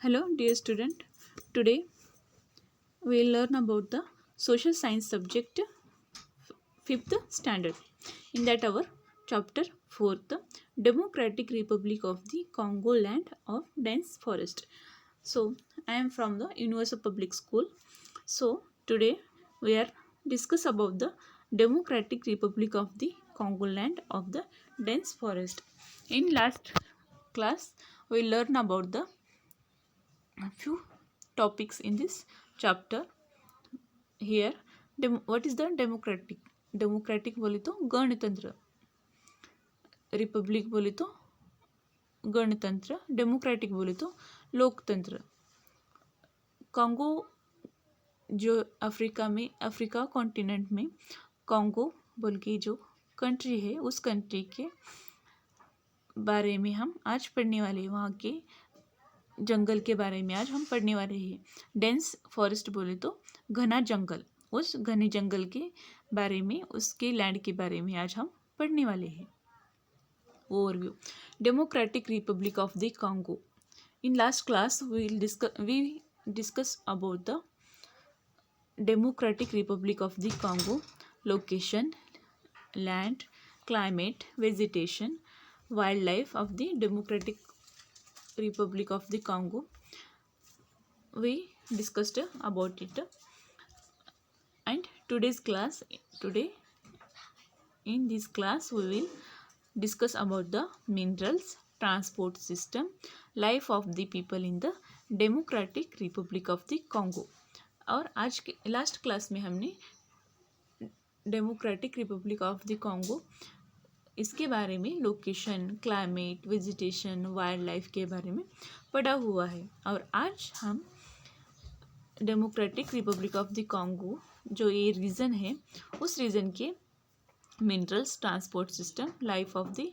Hello, dear student. Today we will learn about the social science subject, fifth standard. In that, our chapter fourth, Democratic Republic of the Congo Land of Dense Forest. So, I am from the Universal Public School. So, today we are discuss about the Democratic Republic of the Congo Land of the Dense Forest. In last class, we learn about the few topics in this chapter. Here, what is the democratic बोले तो गणतंत्र, Republic बोले तो गणतंत्र, democratic बोले तो लोकतंत्र. Congo जो अफ्रीका कॉन्टिनेंट में कॉन्गो बोल के जो कंट्री है, उस कंट्री के बारे में हम आज पढ़ने वाले हैं. वहाँ के जंगल के बारे में आज हम पढ़ने वाले हैं. डेंस फॉरेस्ट बोले तो घना जंगल, उस घने जंगल के बारे में, उसके लैंड के बारे में आज हम पढ़ने वाले हैं. Overview. Democratic Republic of the Congo. In last class we discuss about the Democratic Republic of the Congo. Location, land, climate, vegetation, wildlife of the Democratic Republic of the Congo. We discussed about it. And today in this class we will discuss about the minerals, transport system, life of the people in the Democratic Republic of the Congo. और आज के last class में हमने democratic Republic of the Congo, इसके बारे में location, climate, vegetation, wild life के बारे में पढ़ा हुआ है. और आज हम democratic Republic of the Congo जो ये रीजन है, उस रीजन के minerals, transport system, life of the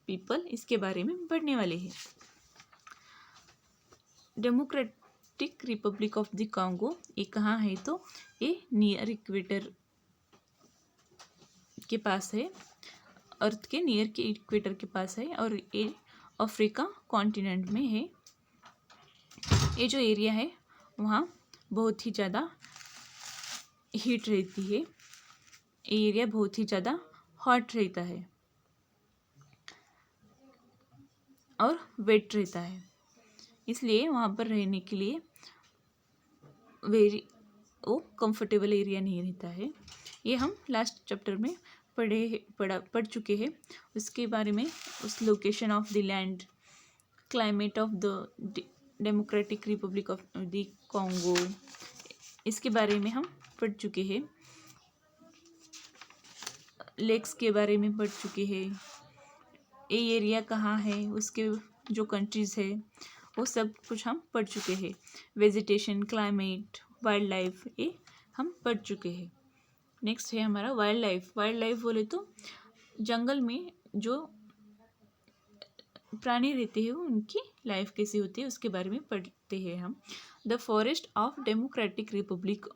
people, इसके बारे में पढ़ने वाले हैं. Democratic Republic of the Congo ये कहाँ है, तो ये नियर इक्वेटर के पास है, अर्थ के नियर के इक्वेटर के पास है, और ये अफ्रीका कॉन्टिनेंट में है. ये जो एरिया है वहाँ बहुत ही ज़्यादा हीट रहती है, ये एरिया बहुत ही ज़्यादा हॉट रहता है और वेट रहता है, इसलिए वहाँ पर रहने के लिए वो कंफर्टेबल एरिया नहीं रहता है. ये हम लास्ट चैप्टर में पढ़ चुके हैं. उसके बारे में, उस location of the land, climate of the Democratic Republic of the Congo, इसके बारे में हम पढ़ चुके हैं. लेक्स के बारे में पढ़ चुके हैं. ये एरिया कहाँ है, उसके जो कंट्रीज़ है, वो सब कुछ हम पढ़ चुके हैं. वेजिटेशन, क्लाइमेट, वाइल्ड लाइफ, ये हम पढ़ चुके हैं. नेक्स्ट है हमारा वाइल्ड लाइफ. वाइल्ड लाइफ बोले तो जंगल में जो प्राणी रहते हैं उनकी लाइफ कैसी होती है, उसके बारे में पढ़ते हैं हम. The forest of Democratic Republic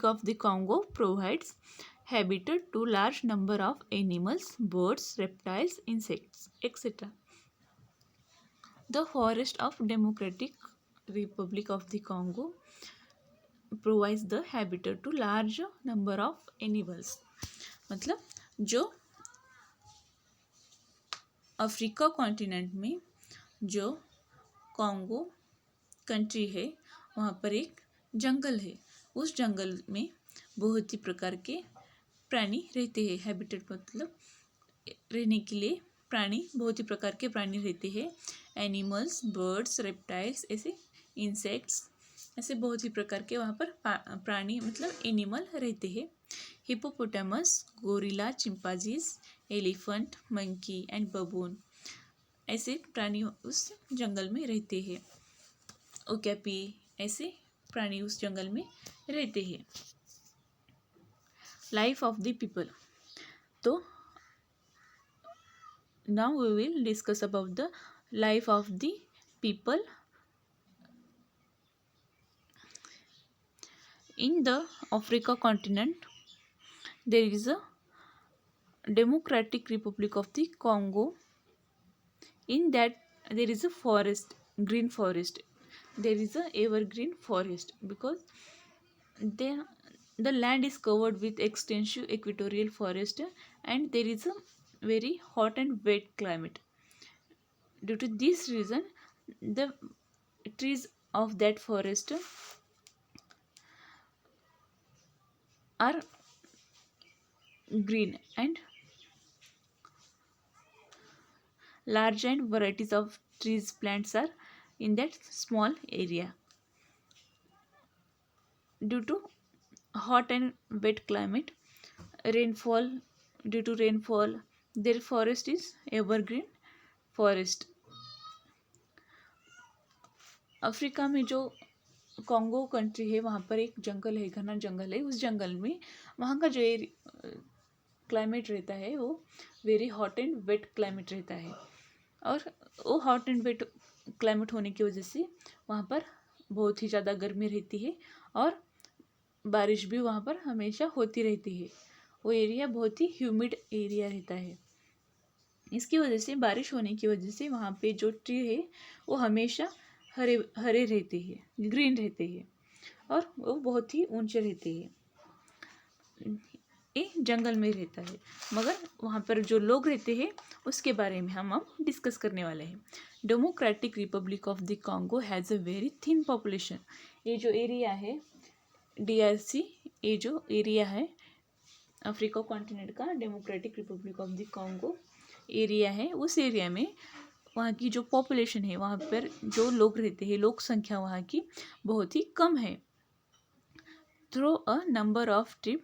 of the Congo provides habitat to large number of animals, birds, reptiles, insects, etc. The forest of Democratic Republic of the Congo provides the habitat to large number of animals. मतलब जो Africa continent में जो Congo country है, वहाँ पर एक जंगल है. उस जंगल में बहुत ही प्रकार के प्राणी रहते हैं. हैबिटेट मतलब रहने के लिए प्राणी, बहुत ही प्रकार के प्राणी रहते हैं. एनिमल्स, बर्ड्स, रेप्टाइल्स, ऐसे इंसेक्ट्स, ऐसे बहुत ही प्रकार के वहाँ पर प्राणी मतलब एनिमल रहते हैं. Hippopotamus, gorilla, chimpanzees, elephant, monkey and बबून, ऐसे प्राणी उस जंगल में रहते हैं. ओकेपी, ऐसे प्राणी उस जंगल में रहते हैं. Life of the people. तो now we will discuss about the life of the people in the Africa continent. There is a Democratic Republic of the Congo. In that there is a forest, green forest. There is a evergreen forest because they, the land is covered with extensive equatorial forest, and there is a very hot and wet climate. Due to this reason, the trees of that forest are green, and large and varieties of trees plants are in that small area. Due to hot and wet climate, rainfall, due to rainfall, their forest is evergreen forest. Africa में जो Congo country है वहाँ पर एक जंगल है, घना जंगल है। उस जंगल में वहाँ का जो क्लाइमेट रहता है वो very hot and wet climate रहता है, और वो हॉट एंड वेट क्लाइमेट होने की वजह से वहाँ पर बहुत ही ज़्यादा गर्मी रहती है, और बारिश भी वहाँ पर हमेशा होती रहती है। वो एरिया बहुत ही ह्यूमिड एरिया रहता है। इसकी वजह से, बारिश होने की वजह से वहाँ पे जो ट्री है वो हमेशा हरे हरे रहते हैं, ग्रीन रहते हैं, और वो बहुत ही ऊंचे रहते हैं। ये जंगल में रहता है, मगर वहाँ पर जो लोग रहते हैं उसके बारे में हम अब डिस्कस करने वाले हैं। Democratic Republic of the Congo has a very thin population. ये जो एरिया है DRC, ये जो एरिया है अफ्रीका कॉन्टिनेंट का, democratic Republic of the Congo area है, उस एरिया में वहाँ की जो पॉपुलेशन है, वहाँ पर जो लोग रहते हैं, लोक संख्या वहाँ की बहुत ही कम है। Through a number of tribe,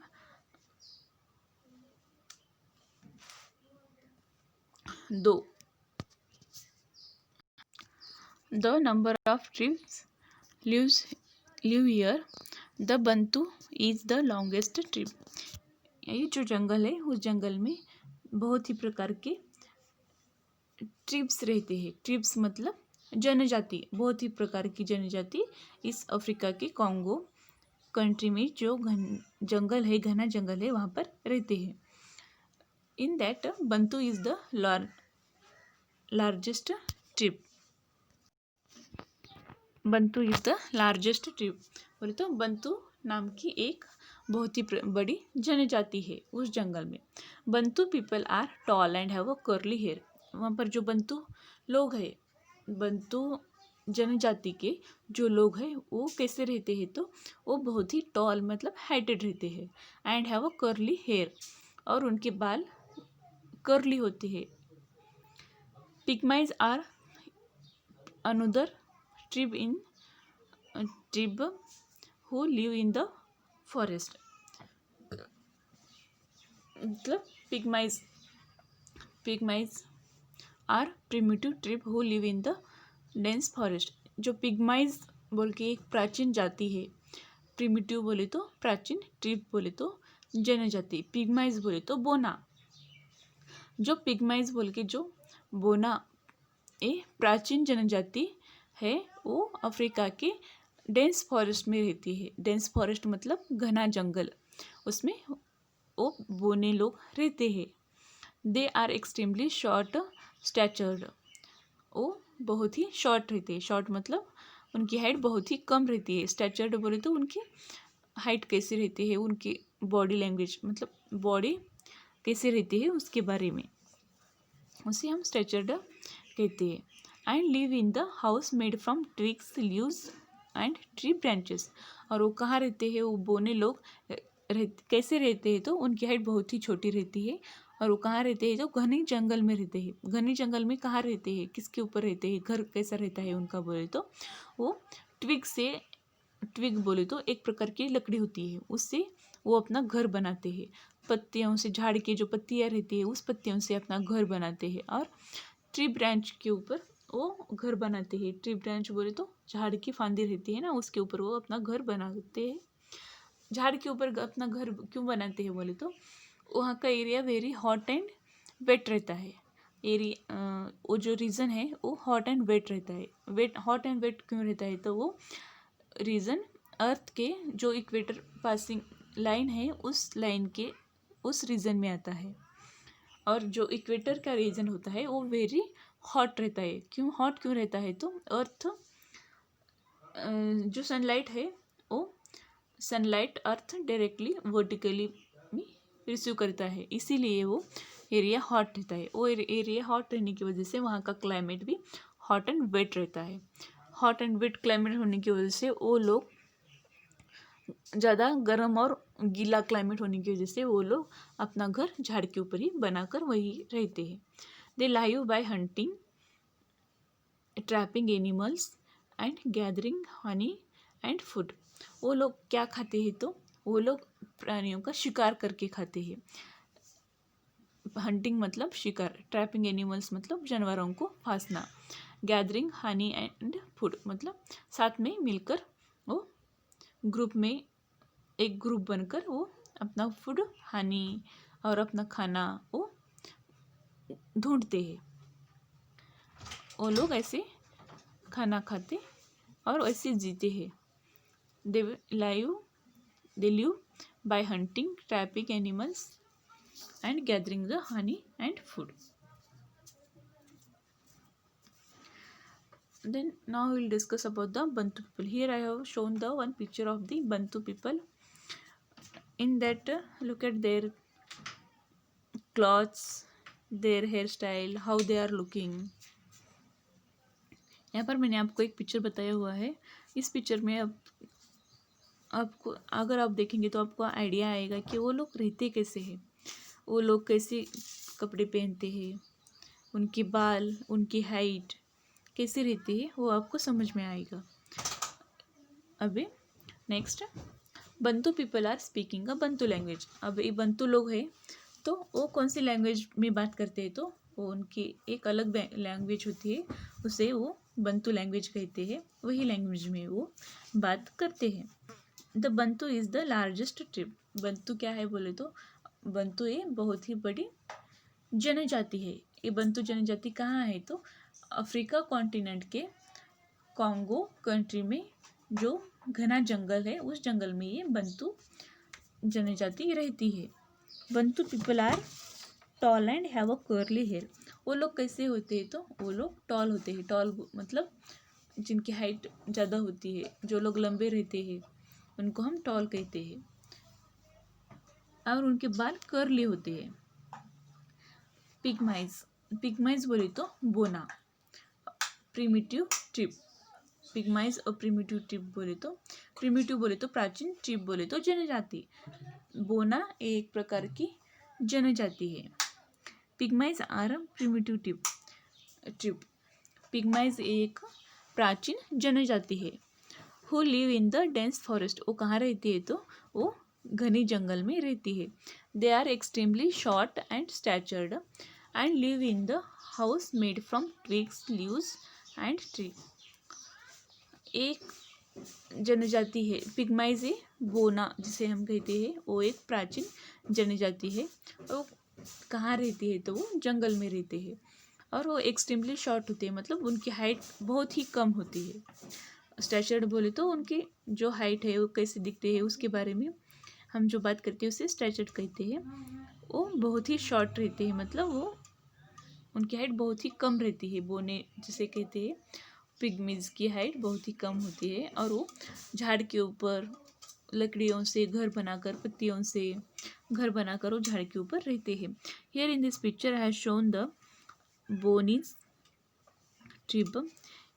the number of tribes live here. The Bantu is the longest tribe. ये जो जंगल है, उस जंगल में बहुत ही प्रकार के ट्रिब्स रहते हैं। ट्रिब्स मतलब जनजाति, बहुत ही प्रकार की जनजाति इस अफ्रीका के कॉन्गो कंट्री में जो जंगल है, घना जंगल है, वहाँ पर रहते हैं। In that Bantu is the largest tribe. Bantu is the largest tribe बोले तो बंतु नाम की एक बहुत ही बड़ी जनजाति है उस जंगल में। Bantu people are tall and have a curly hair. वहाँ पर जो बंतु लोग हैं, बंतु जनजाति के जो लोग हैं वो कैसे रहते हैं, तो वो बहुत ही टॉल मतलब हाइटेड रहते हैं, and have a curly hair, और उनके बाल कर्ली होते हैं। Pygmies are another tribe who live in the forest। मतलब pygmies are primitive tribe who live in the dense forest। जो पिग्माइज बोल के एक प्राचीन जाति है, प्रिमिटिव बोले तो प्राचीन, ट्रिब बोले तो जनजाति, पिग्माइज बोले तो बोना। जो पिग्माइज बोल के जो बोना ये प्राचीन जनजाति है, वो अफ्रीका के डेंस फॉरेस्ट में रहती है। डेंस फॉरेस्ट मतलब घना जंगल, उसमें वो बोने लोग रहते हैं। They are extremely short statured. वो बहुत ही शॉर्ट रहते हैं। शॉर्ट मतलब उनकी हाइट बहुत ही कम रहती है। स्टैचर्ड बोले तो उनकी हाइट कैसे रहती है, उनकी बॉडी लैंग्वेज मतलब बॉडी कैसे रहती है उसके बारे में, उसे हम स्टैचर्ड कहते हैं। And live in the house made from twigs, leaves and tree branches. और वो कहाँ रहते हैं, वो बोने लोग कैसे रहते हैं, तो उनकी हाइट बहुत ही छोटी रहती है, और वो कहाँ रहते हैं, तो घने जंगल में रहते हैं। घने जंगल में कहाँ रहते हैं, किसके ऊपर रहते हैं, घर कैसा रहता है उनका बोले तो वो ट्विग बोले तो एक प्रकार की लकड़ी होती है, उससे वो अपना घर बनाते हैं। पत्तियों से, झाड़ के जो पत्तियाँ रहती है उस पत्तियों से अपना घर बनाते हैं, और ट्री ब्रांच के ऊपर वो घर बनाते हैं। ट्री ब्रांच बोले तो झाड़ की फांदी रहती है ना, उसके ऊपर वो अपना घर बनाते हैं। झाड़ के ऊपर अपना घर क्यों बनाते हैं बोले तो वहाँ का area very hot and wet रहता है। वो जो रीज़न है वो हॉट एंड वेट रहता है। हॉट एंड वेट क्यों रहता है, तो वो रीज़न अर्थ के जो इक्वेटर पासिंग लाइन है उस लाइन के उस रीजन में आता है, और जो इक्वेटर का रीजन होता है वो वेरी हॉट रहता है। क्यों हॉट क्यों रहता है? तो अर्थ जो सनलाइट है वो सनलाइट अर्थ डायरेक्टली वर्टिकली में रिसीव करता है, इसीलिए वो एरिया हॉट रहता है। वो एरिया हॉट रहने की वजह से वहाँ का क्लाइमेट भी हॉट एंड वेट रहता है। हॉट एंड वेट क्लाइमेट होने की वजह से वो लोग ज़्यादा गर्म और गीला क्लाइमेट होने की वजह से वो लोग अपना घर झाड़ के ऊपर ही बनाकर वही रहते हैं। They live by hunting, trapping animals and gathering honey and food. वो लोग क्या खाते हैं? तो वो लोग प्राणियों का शिकार करके खाते हैं। हंटिंग मतलब शिकार, ट्रैपिंग एनिमल्स मतलब जानवरों को फांसना, गैदरिंग हनी एंड फूड मतलब साथ में मिलकर वो ग्रुप में एक ग्रुप बनकर वो अपना फूड, हनी और अपना खाना वो ढूंढते हैं। वो लोग ऐसे खाना खाते और ऐसे जीते हैं। They live by hunting, trapping animals and gathering the honey and food. Then now we will discuss about the Bantu people. Here I have shown the one picture of the Bantu people. In that look at their clothes, their hairstyle, how they are looking. यहाँ पर मैंने आपको एक picture बताया हुआ है। इस picture में आपको अगर आप देखेंगे तो आपको आइडिया आएगा कि वो लोग रहते कैसे हैं, वो लोग कैसे कपड़े पहनते हैं, उनके बाल, उनकी हाइट कैसे रहती है, वो आपको समझ में आएगा। अभी next, Bantu people are speaking a Bantu language. अब ये बंतु लोग हैं तो वो कौन सी लैंग्वेज में बात करते हैं? तो वो उनकी एक अलग लैंग्वेज होती है, उसे वो बंतु लैंग्वेज कहते हैं। वही लैंग्वेज में वो बात करते हैं। The Bantu is the largest tribe. Bantu क्या है बोले तो बंतु ये बहुत ही बड़ी जनजाति है। ये बंतु जनजाति कहाँ है? तो अफ्रीका कॉन्टिनेंट के कॉन्गो कंट्री में जो घना जंगल है उस जंगल में ये बंतु जनजाति रहती है। Bantu people are tall and have a curly hair. वो लोग कैसे होते हैं? तो वो लोग टॉल होते हैं। टॉल मतलब जिनकी हाइट ज़्यादा होती है, जो लोग लंबे रहते हैं उनको हम टॉल कहते हैं, और उनके बाल कर्ली होते हैं। पिग्माइज बोले तो बोना। प्रिमिटिव ट्रिब, पिग्माइज और प्रिमिटिव बोले तो प्राचीन, ट्रिब बोले तो जनजाति। बोना एक प्रकार की जनजाति है। पिग्माइज आर प्रिमिटिव ट्रिब। पिग्माइज एक प्राचीन जनजाति है। Who live in the dense forest. वो कहाँ रहती है? तो वो घने जंगल में रहती है। They are extremely short and statured and live in the house made from twigs, leaves and tree. एक जनजाति है पिग्माइज है, बोना जिसे हम कहते हैं, वो एक प्राचीन जनजाति है। वो कहाँ रहती है? तो वो जंगल में रहते हैं और वो एक्सट्रीमली शॉर्ट होते हैं, मतलब उनकी हाइट बहुत ही कम होती है। स्टैचर्ड बोले तो उनकी जो हाइट है वो कैसे दिखते हैं उसके बारे में हम जो बात करते हैं उसे स्टैचर्ड कहते हैं। वो बहुत ही शॉर्ट रहते हैं, मतलब वो उनकी हाइट बहुत ही कम रहती है। बोने जिसे कहते हैं, पिग्मीज की हाइट बहुत ही कम होती है और वो झाड़ के ऊपर लकड़ियों से घर बनाकर, पत्तियों से घर बनाकर वो झाड़ के ऊपर रहते हैं। Here in this picture I have shown the bonies tribe.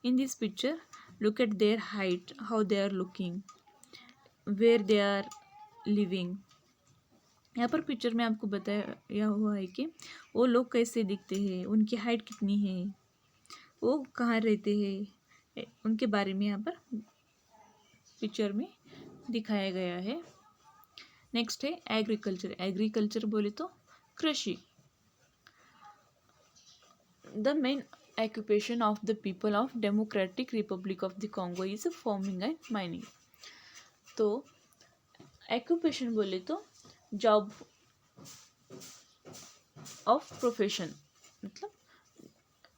In this picture look at their height, how they are looking, where they are living. यहाँ पर पिक्चर में आपको बताया हुआ है कि वो लोग कैसे दिखते हैं, उनकी हाइट कितनी है, वो कहाँ रहते हैं, उनके बारे में यहाँ पर पिक्चर में दिखाया गया है। नेक्स्ट है एग्रीकल्चर। एग्रीकल्चर बोले तो कृषि। The main occupation of the people of Democratic Republic of the Congo is farming and mining. तो occupation बोले तो जॉब ऑफ प्रोफेशन, मतलब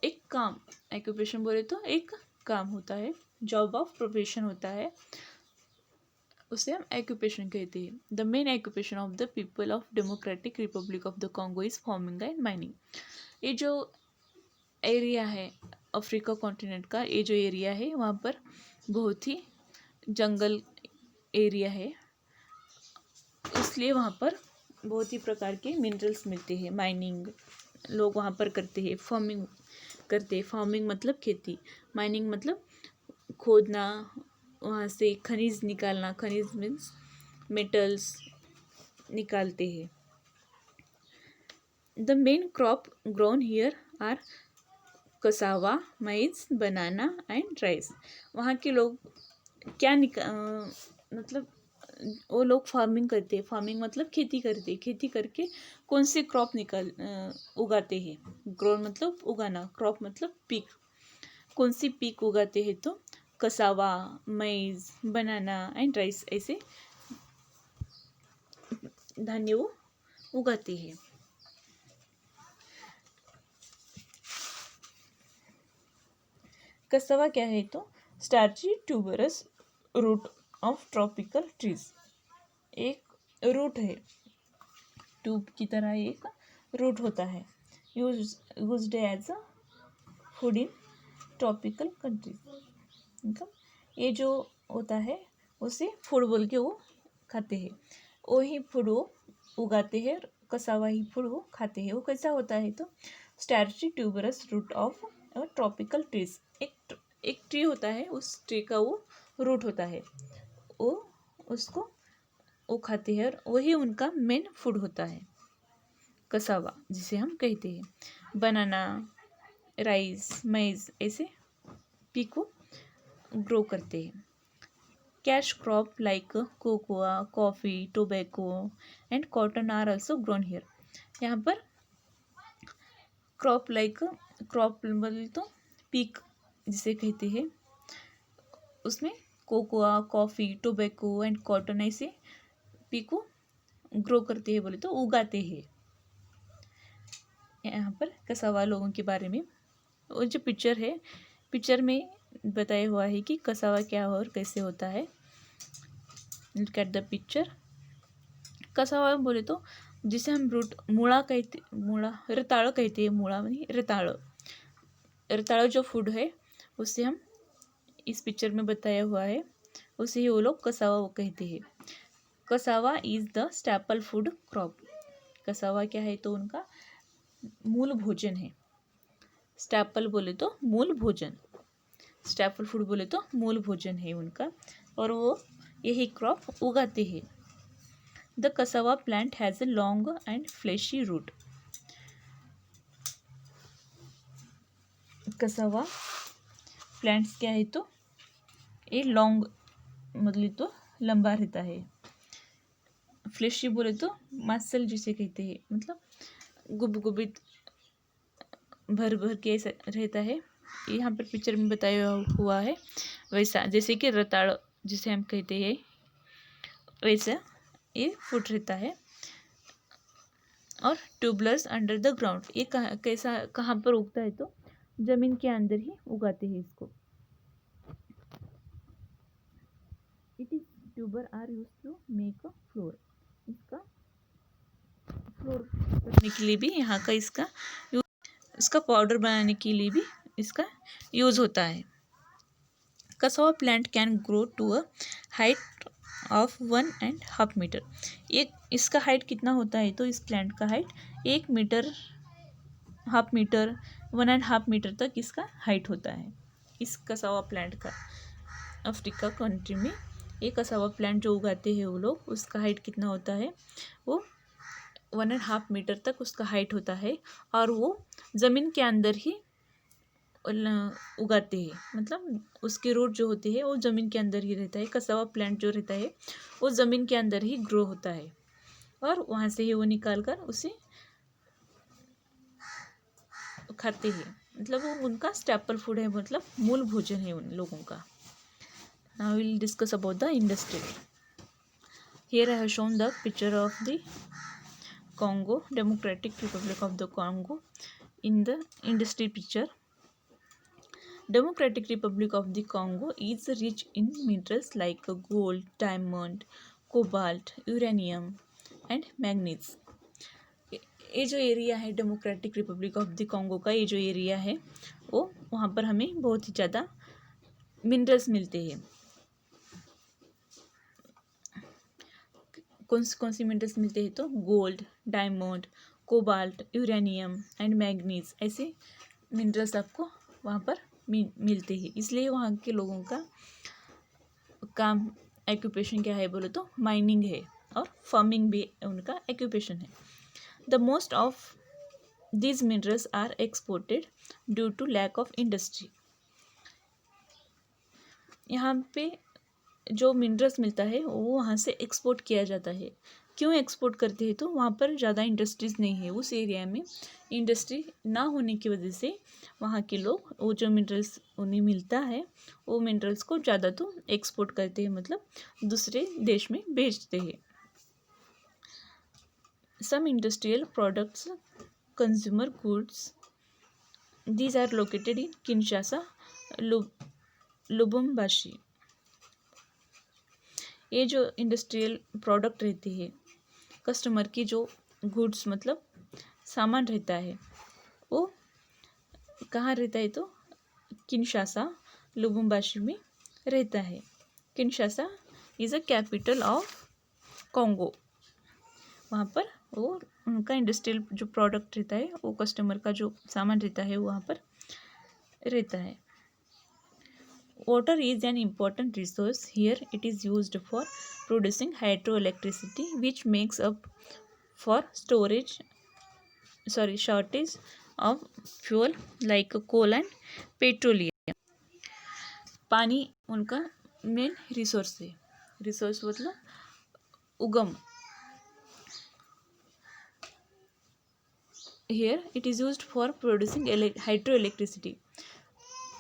एक काम। occupation बोले तो एक काम होता है, जॉब ऑफ प्रोफेशन होता है, उसे हम occupation कहते हैं। The main occupation of the people of Democratic Republic of the Congo is farming and mining. ये जो एरिया है अफ्रीका कॉन्टिनेंट का, ये जो एरिया है वहाँ पर बहुत ही जंगल एरिया है, इसलिए वहाँ पर बहुत ही प्रकार के मिनरल्स मिलते हैं। माइनिंग लोग वहाँ पर करते हैं, फार्मिंग करते हैं। फार्मिंग मतलब खेती, माइनिंग मतलब खोदना, वहाँ से खनिज निकालना। खनिज मीन्स मेटल्स निकालते हैं। The main crop grown here are cassava, maize, banana and rice. वहाँ के लोग क्या मतलब वो लोग फार्मिंग करते हैं। फार्मिंग मतलब खेती करते हैं। खेती करके कौन से क्रॉप उगाते हैं। ग्रोन मतलब उगाना, क्रॉप मतलब पीक। कौन सी पीक उगाते हैं तो cassava, maize, banana and rice, ऐसे धान्य वो उगाते हैं। कसावा क्या है तो starchy tuberous root of tropical trees. एक रूट है, ट्यूब की तरह एक रूट होता है, used as a food in tropical countries. मतलब ये जो होता है उसे फूड बोल के वो खाते हैं। वही फूड वो उगाते हैं, कसावा ही फूड वो खाते हैं। वो कैसा होता है तो starchy tuberous root of tropical trees. एक ट्री होता है, उस ट्री का वो रूट होता है, वो उसको वो खाते हैं और वही उनका मेन फूड होता है कसावा, जिसे हम कहते हैं। बनाना, राइस, मैज, ऐसे पी को ग्रो करते हैं। Cash crop like cocoa, coffee, tobacco and cotton are also grown here. यहाँ पर क्रॉप लाइक, क्रॉप बोले तो पीक जिसे कहते हैं, उसमें cocoa, coffee, tobacco and cotton ऐसे पीक को ग्रो करते हैं, बोले तो उगाते हैं। यहाँ पर कसावा लोगों के बारे में और जो पिक्चर है, पिक्चर में बताया हुआ है कि कसावा क्या और कैसे होता है। Look at the picture. Cassava बोले तो जिसे हम रूट मूड़ा कहते, मूड़ा रताड़ कहते हैं। मूड़ा मानी रताड़। रताड़ जो फूड है उससे हम इस पिक्चर में बताया हुआ है, उसे ही वो लोग कसावा वो कहते हैं। Cassava is the staple food crop. Cassava क्या है तो उनका मूल भोजन है। स्टैपल बोले तो मूल भोजन, स्टैपल फूड बोले तो मूल भोजन है उनका, और वो यही क्रॉप उगाते हैं। The cassava plant has a long and fleshy root. Cassava plants क्या है तो ये लॉन्ग मतलब तो लंबा रहता है। फ्लैशी बोले तो मसल जिसे कहते हैं, मतलब गुबगुबित भर भर के ऐसा रहता है। यहाँ पर पिक्चर में बताया हुआ है वैसा, जैसे कि रताड़ जिसे हम कहते हैं वैसा ये फूड रहता है। और ट्यूबलर्स अंडर द ग्राउंड, ये कहाँ पर उगता है तो जमीन के अंदर ही उगाते हैं इसको। It is tuber are use to make a flour. इसका फ्लोर करने के लिए भी यहाँ का इसका पाउडर बनाने के लिए भी इसका यूज होता है। Cassava plant can grow to a height of 1.5 metre. एक इसका हाइट कितना होता है तो इस प्लांट का height 1 metre, half metre, 1.5 metre तक इसका हाइट होता है। इस कसावा प्लांट का अफ्रीका कंट्री में एक कसावा प्लांट जो उगाते हैं वो लोग, उसका हाइट कितना होता है वो 1.5 मीटर तक उसका हाइट होता है, और वो ज़मीन के अंदर ही उगाते हैं। मतलब उसके रूट जो होते हैं वो ज़मीन के अंदर ही रहता है। कसावा प्लांट जो रहता है वो ज़मीन के अंदर ही ग्रो होता है, और वहाँ से ही वो निकाल कर उसे खाते हैं। मतलब वो उनका स्टैपल फूड है, मतलब मूल भोजन है उन लोगों का। Now will discuss about the industry. Here I have shown the picture of the Congo, Democratic Republic of the Congo in the industry picture. Democratic Republic of the Congo is rich in minerals like gold, diamond, cobalt, uranium and manganese. ये जो area है Democratic Republic of the Congo का, ये जो area है वो वहाँ पर हमें बहुत ही ज़्यादा मिनरल्स मिलते हैं। कौन सी मिनरल्स मिलते हैं तो gold, diamond, cobalt, uranium and manganese, ऐसे मिनरल्स आपको वहाँ पर मिलते हैं। इसलिए वहाँ के लोगों का काम एक्यूपेशन क्या है बोलो तो माइनिंग है और फार्मिंग भी उनका एक्यूपेशन है। The most of these minerals are exported due to lack of industry. यहाँ पे जो मिनरल्स मिलता है वो वहाँ से एक्सपोर्ट किया जाता है। क्यों एक्सपोर्ट करते हैं तो वहाँ पर ज़्यादा इंडस्ट्रीज़ नहीं है, उस एरिया में इंडस्ट्री ना होने की वजह से वहाँ के लोग वो जो मिनरल्स उन्हें मिलता है वो मिनरल्स को ज़्यादा तो एक्सपोर्ट करते हैं, मतलब दूसरे देश में बेचते हैं। Some industrial products, consumer goods, these are located in Kinshasa, Lubumbashi. ये जो इंडस्ट्रियल प्रोडक्ट रहते हैं, कस्टमर की जो गुड्स मतलब सामान रहता है वो कहाँ रहता है तो किनशासा, लुबुम्बाशी में रहता है। Kinshasa is a capital of Congo. वहाँ पर वो उनका इंडस्ट्रियल जो प्रोडक्ट रहता है, वो कस्टमर का जो सामान रहता है वहाँ पर रहता है। Water is an important resource here. It is used for producing hydroelectricity, which makes up for shortage of fuel like coal and petroleum. पानी उनका मेन रिसोर्स है। रिसोर्स मतलब उगम। Here it is used for producing hydroelectricity.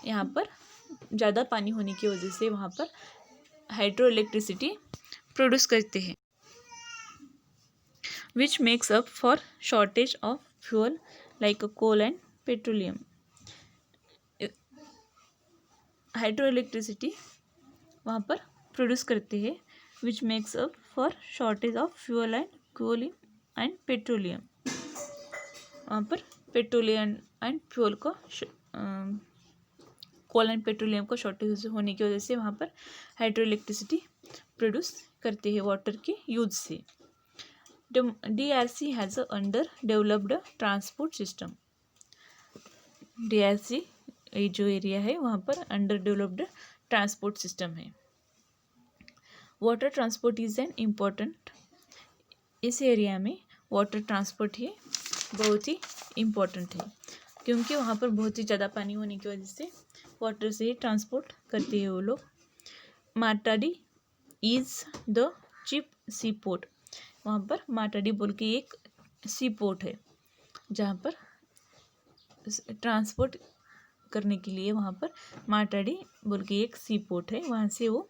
यहाँ पर ज़्यादा पानी होने की वजह से वहाँ पर हाइड्रो इलेक्ट्रिसिटी प्रोड्यूस करते हैं, which makes up for shortage of fuel like coal and petroleum. Hydro electricity वहाँ पर प्रोड्यूस करते हैं, which makes up for shortage of fuel and coal and petroleum. वहाँ पर पेट्रोलियम एंड फ्यूल को coal and petroleum को shortage होने की वजह से वहाँ पर हाइड्रो इलेक्ट्रिसिटी प्रोड्यूस करते हैं वाटर के यूज से। DRC has a under developed transport system. DRC ये जो एरिया है वहाँ पर अंडर डेवलप्ड ट्रांसपोर्ट सिस्टम है। Water transport is an important. इस एरिया में वाटर ट्रांसपोर्ट ही बहुत ही इम्पोर्टेंट है, क्योंकि वहाँ पर बहुत ही ज़्यादा पानी होने की वजह से वाटर से ही ट्रांसपोर्ट करते हैं वो लोग। Matadi is the chief sea port. वहाँ पर माटाडी बोल के एक सी पोर्ट है जहाँ पर ट्रांसपोर्ट करने के लिए वहाँ पर माटाडी बोल के एक सी पोर्ट है। वहाँ से वो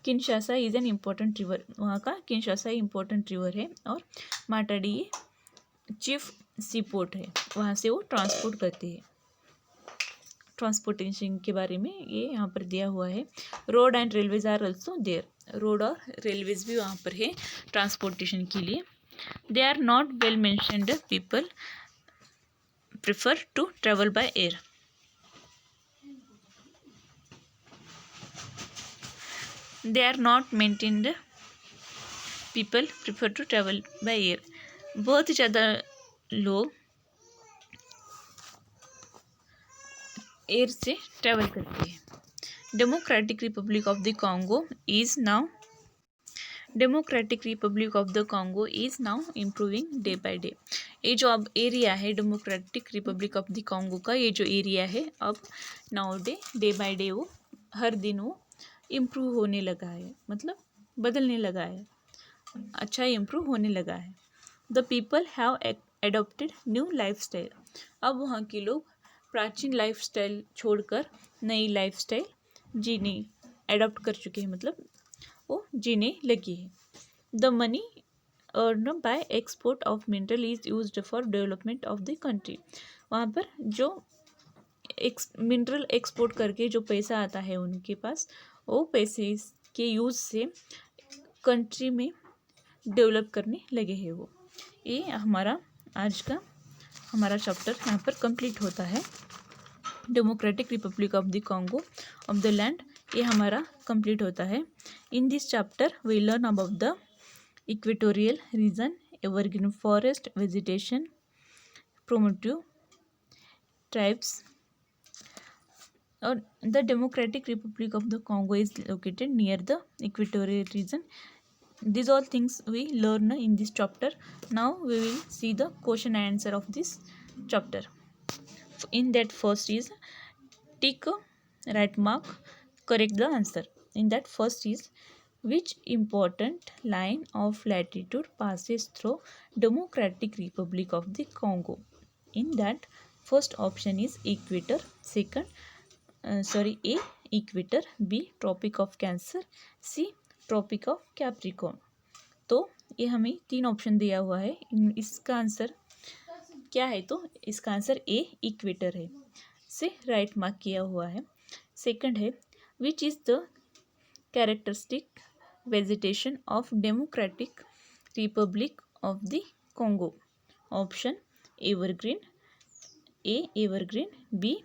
Kinshasa is an important river, वहाँ का किनशासा इम्पोर्टेंट रिवर है और माटाडी चीफ सी पोर्ट है, वहाँ से वो ट्रांसपोर्ट करते हैं। ट्रांसपोर्टेशन के बारे में ये यहाँ पर दिया हुआ है। Road and railways are also there. Road और रेलवेज भी वहाँ पर है ट्रांसपोर्टेशन के लिए। They are not well mentioned. People prefer to travel by air. They are not maintained. People prefer to travel by air. बहुत ही ज़्यादा लोग एयर से ट्रैवल करते हैं। Democratic Republic of the Congo is now improving day by day. ये जो अब एरिया है Democratic Republic of the Congo का, ये जो एरिया है अब नाउ डे बाय डे वो हर दिन वो इम्प्रूव होने लगा है, मतलब बदलने लगा है, अच्छा इम्प्रूव होने लगा है। The people have adopted new lifestyle. अब वहाँ के लोग प्राचीन लाइफस्टाइल छोड़कर नई लाइफस्टाइल जीने एडॉप्ट कर चुके हैं, मतलब वो जीने लगी है। The money earn by export of mineral is used for development of the country. वहाँ पर जो मिनरल एक्सपोर्ट करके जो पैसा आता है उनके पास, वो पैसे के यूज़ से कंट्री में डेवलप करने लगे हैं वो। ये हमारा आज का हमारा चैप्टर यहाँ पर कंप्लीट होता है। Democratic Republic of the Congo of the land ये हमारा कंप्लीट होता है। In this chapter we learn about the equatorial region, evergreen forest, vegetation, primitive tribes, और the Democratic Republic of the Congo is located near the equatorial region. These all things we learn in this chapter. Now we will see the question and answer of this chapter. In that first is tick, right mark, correct the answer. In that first is which important line of latitude passes through Democratic Republic of the Congo? In that first option is equator, second A equator, B Tropic of Cancer, C Tropic of Capricorn. तो ये हमें 3 option दिया हुआ है। इसका answer क्या है? तो इसका आंसर ए इक्वेटर है, से राइट मार्क किया हुआ है। सेकंड है which is the characteristic vegetation of Democratic Republic of the Congo? Option evergreen, A evergreen, B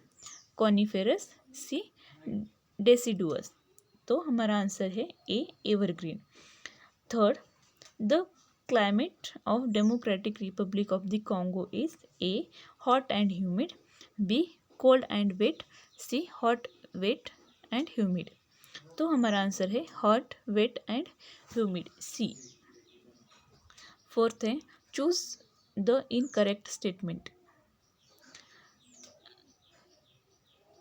coniferous, C deciduous. तो हमारा आंसर है A evergreen. Third, the climate of Democratic Republic of the Congo is A hot and humid, B cold and wet, C hot wet and humid. तो हमारा answer है hot wet and humid, C. Fourth है choose the incorrect statement.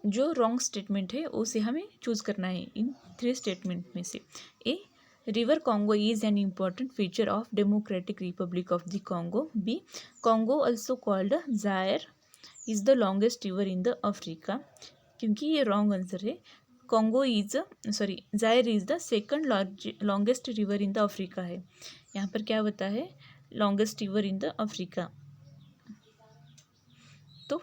जो wrong statement है उसे हमें choose करना है इन 3 स्टेटमेंट में से। A river Congo is an important feature of Democratic Republic of the Congo, B Congo also called Zaire is the longest river in the Africa, क्योंकि ये रॉन्ग आंसर है। Congo Zaire is the second longest river in the Africa है। यहाँ पर क्या होता है? Longest river in the Africa, तो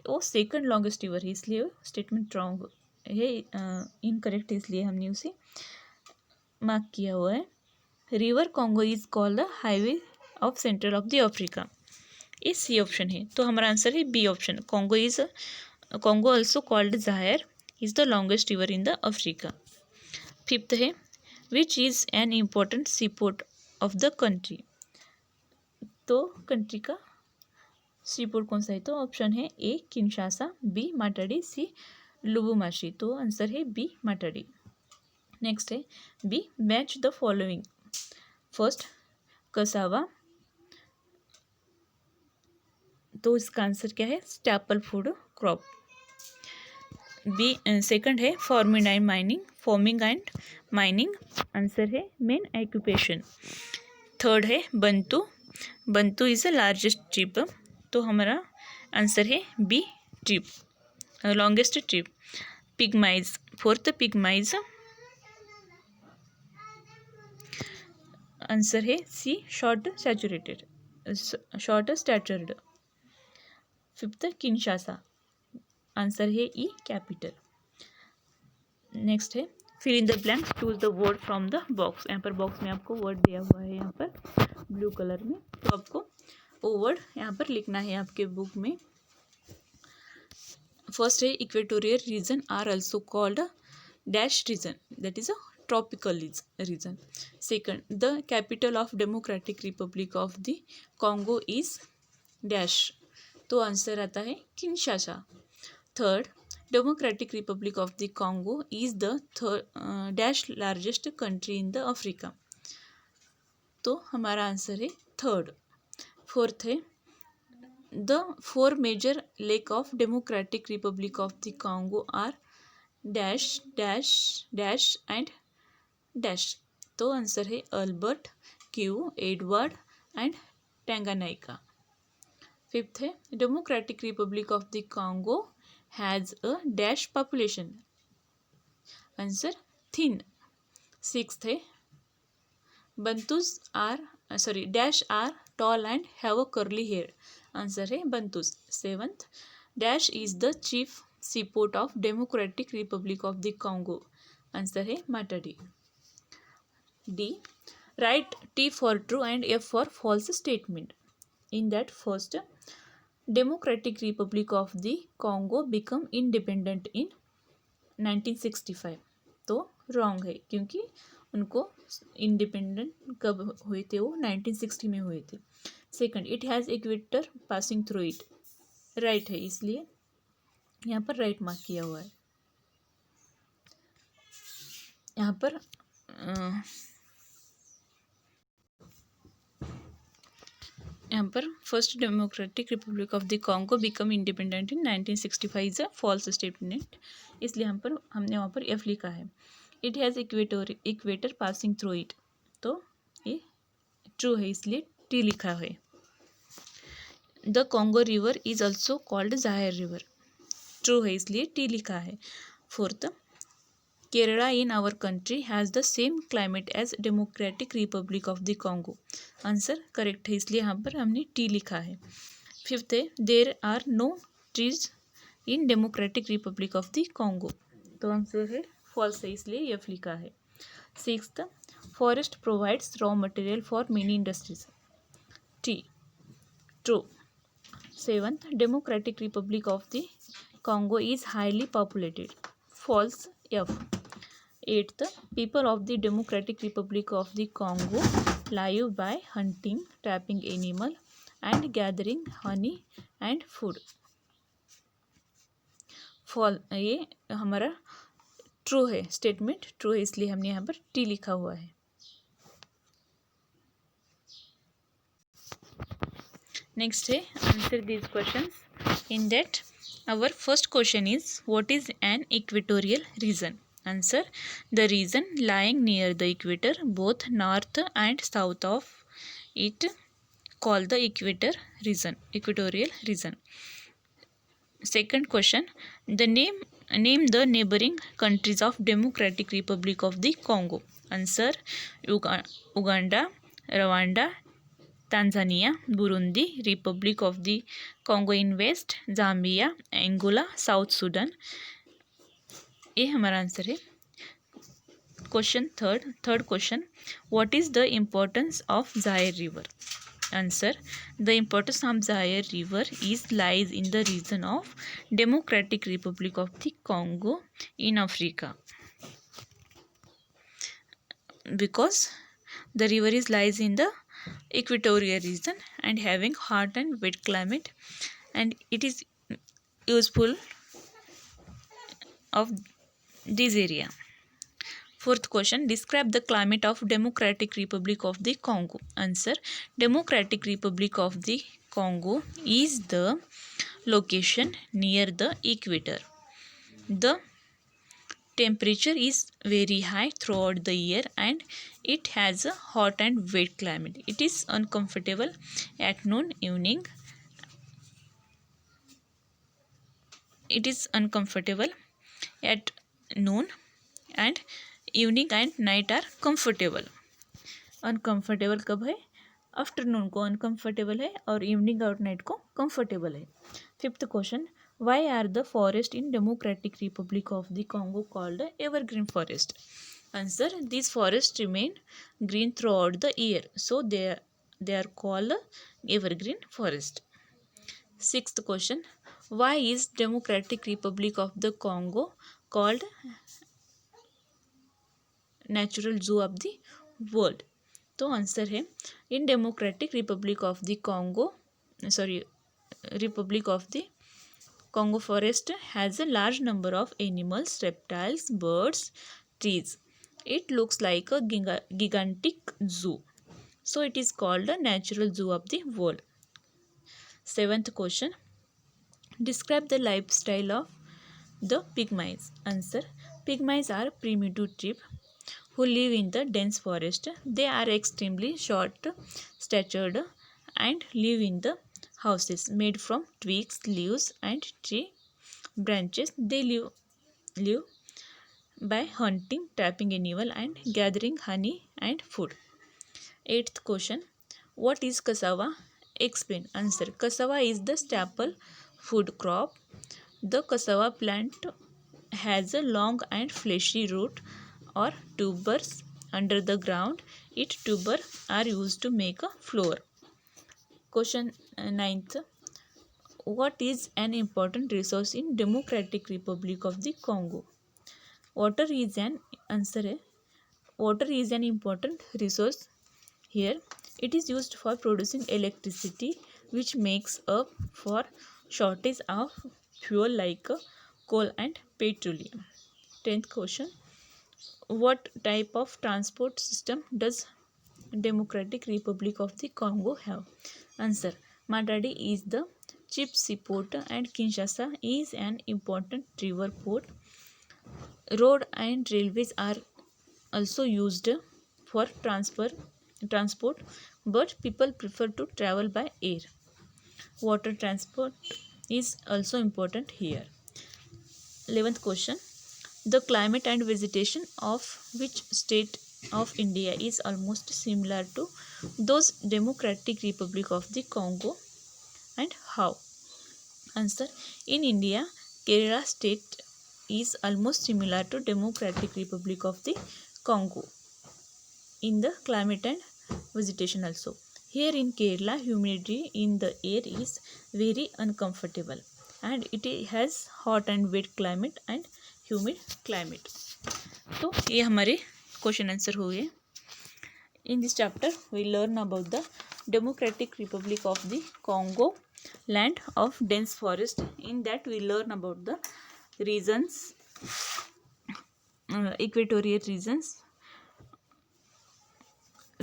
वो सेकंड लॉन्गेस्ट रिवर है, इसलिए स्टेटमेंट रॉन्ग है, इनकरेक्ट है, इसलिए हमने उसे मार्क किया हुआ है। River Congo is called the highway of central of the Africa, ये सी ऑप्शन है। तो हमारा आंसर है B option, Congo also called Zaire is the longest river in the Africa. Fifth है which is an important sea port of the country. तो country का sea port कौन सा है? तो ऑप्शन है ए किनशासा, बी माटाडी, सी लुबुमाशी। तो आंसर है बी माटाडी। नेक्स्ट है B match the following. First cassava, तो इसका आंसर क्या है? Staple food crop. B second है फार्मिंग एंड माइनिंग, आंसर है मेन ऑक्यूपेशन। थर्ड है Bantu is the largest tribe, तो हमारा आंसर है B tribe, longest tribe. Pygmies, fourth pygmies, answer है C short statured. Fifth Kinshasa, answer है E capital. Next है fill in the blank, choose the word from the box. यहाँ पर box में आपको वर्ड दिया हुआ है यहाँ पर ब्लू कलर में, तो आपको वो वर्ड यहाँ पर लिखना है आपके बुक में। फर्स्ट है equatorial region are also called dash region, that is a tropical region. Second the capital of Democratic Republic of the Congo is dash, तो आंसर आता है Kinshasa. Third Democratic Republic of the Congo is the dash largest country in the Africa, तो हमारा answer है third. Fourth है the 4 major lake of Democratic Republic of the Congo are dash dash dash and dash, तो answer है Albert, Kivu, Edward and Tanganyika. Fifth है Democratic Republic of the Congo has a dash population, answer thin. Sixth है dash are tall and have a curly hair, answer है Bantus. Seventh dash is the chief seaport of Democratic Republic of the Congo, answer है Matadi. D right T for true and F for false statement, In that first, Democratic Republic of the Congo become independent in 1965. तो wrong है, क्योंकि उनको independent कब हुए थे? वो 1960 में हुए थे. Second, it has equator passing through it. Right है, इसलिए यहाँ पर राइट मार्क किया हुआ है. यहाँ पर first Democratic Republic of the Congo become independent in 1965 is a false statement, इसलिए हमने वहाँ पर एफ लिखा है. It has equator passing through it, तो ये ट्रू है, इसलिए टी लिखा है. The Congo river is also called Zaire river. True है, इसलिए टी लिखा है. Fourth, Kerala in our country has the same climate as Democratic Republic of the Congo. Answer correct है, इसलिए यहाँ पर हमने टी लिखा है. फिफ्थ है, there are no trees in Democratic Republic of the Congo. तो आंसर है फॉल्स है, इसलिए एफ लिखा है. Sixth, forest provides raw material for many industries. T, true. Seventh, Democratic Republic of the Congo is highly populated. False, F. Eighth, people of the Democratic Republic of the Congo live by hunting, trapping animal and gathering honey and food. ये हमारा true है, statement true है, इसलिए हमने यहाँ पर T लिखा हुआ है. नेक्स्ट है, answer these questions. In that our first question is what is an equatorial region. Answer, the region lying near the equator, both north and south of it, called the equatorial region. Second question, name the neighboring countries of Democratic Republic of the Congo. Answer, Uganda, Rwanda, Tanzania, Burundi, Republic of the Congo in west, Zambia, Angola, South Sudan. ये हमारा answer है. Question third question, what is the importance of Zaire river. Answer, the importance of Zaire river is lies in the region of Democratic Republic of the Congo in Africa, because the river is lies in the equatorial region and having hot and wet climate and it is useful of this area. Fourth question, describe the climate of Democratic Republic of the Congo. Answer, Democratic Republic of the Congo is the location near the equator. The temperature is very high throughout the year and it has a hot and wet climate. It is uncomfortable at noon, evening. It is uncomfortable at noon and evening and night are comfortable. Uncomfortable कब है? Afternoon को uncomfortable है और evening और night को comfortable है. Fifth question, why are the forest in Democratic Republic of the Congo called evergreen forest. Answer, this forest remain green throughout the year, so they are called evergreen forest. Sixth question, why is Democratic Republic of the Congo called natural zoo of the world. तो answer है, इन Democratic Republic of the Congo forest has a large number of animals, reptiles, birds, trees. It looks like a gigantic zoo, so it is called a natural zoo of the world. Seventh question, describe the lifestyle of the pygmies. Answer, pygmies are primitive tribe who live in the dense forest. They are extremely short-statured and live in the houses made from twigs, leaves, and tree branches. They live by hunting, trapping animal, and gathering honey and food. Eighth question, what is cassava? Explain. Answer, cassava is the staple food crop. The cassava plant has a long and fleshy root or tubers under the ground. Its tubers are used to make a flour. Question 9th, what is an important resource in Democratic Republic of the Congo? Water is an answer है, water is an important resource here. It is used for producing electricity, which makes up for shortage of fuel like coal and petroleum. 10th question, what type of transport system does Democratic Republic of the Congo have? Answer, Matadi is the chief seaport and Kinshasa is an important river port. Road and railways are also used for transport, but people prefer to travel by air. Water transport is also important here. 11th question, the climate and vegetation of which state of India is almost similar to those Democratic Republic of the Congo, and how? Answer, in India, Kerala state is almost similar to Democratic Republic of the Congo in the climate and vegetation also. Here in Kerala, humidity in the air is very uncomfortable and it has hot and wet climate and humid climate. तो ये हमारे question answer हो गए. In this chapter, we learn about the Democratic Republic of the Congo, land of dense forest. In that, we learn about the regions, equatorial regions,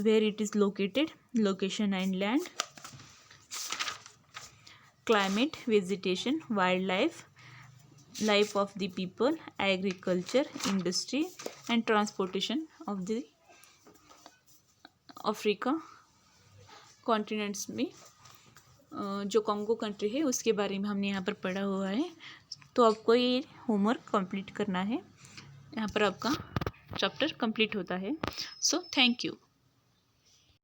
where it is located, location and land, climate, vegetation, wildlife, life of the people, agriculture, industry and transportation of the Africa continents में जो Congo country है उसके बारे में हमने यहाँ पर पढ़ा हुआ है. तो आपको ये होमवर्क कंप्लीट करना है. यहाँ पर आपका चैप्टर कंप्लीट होता है. So thank you.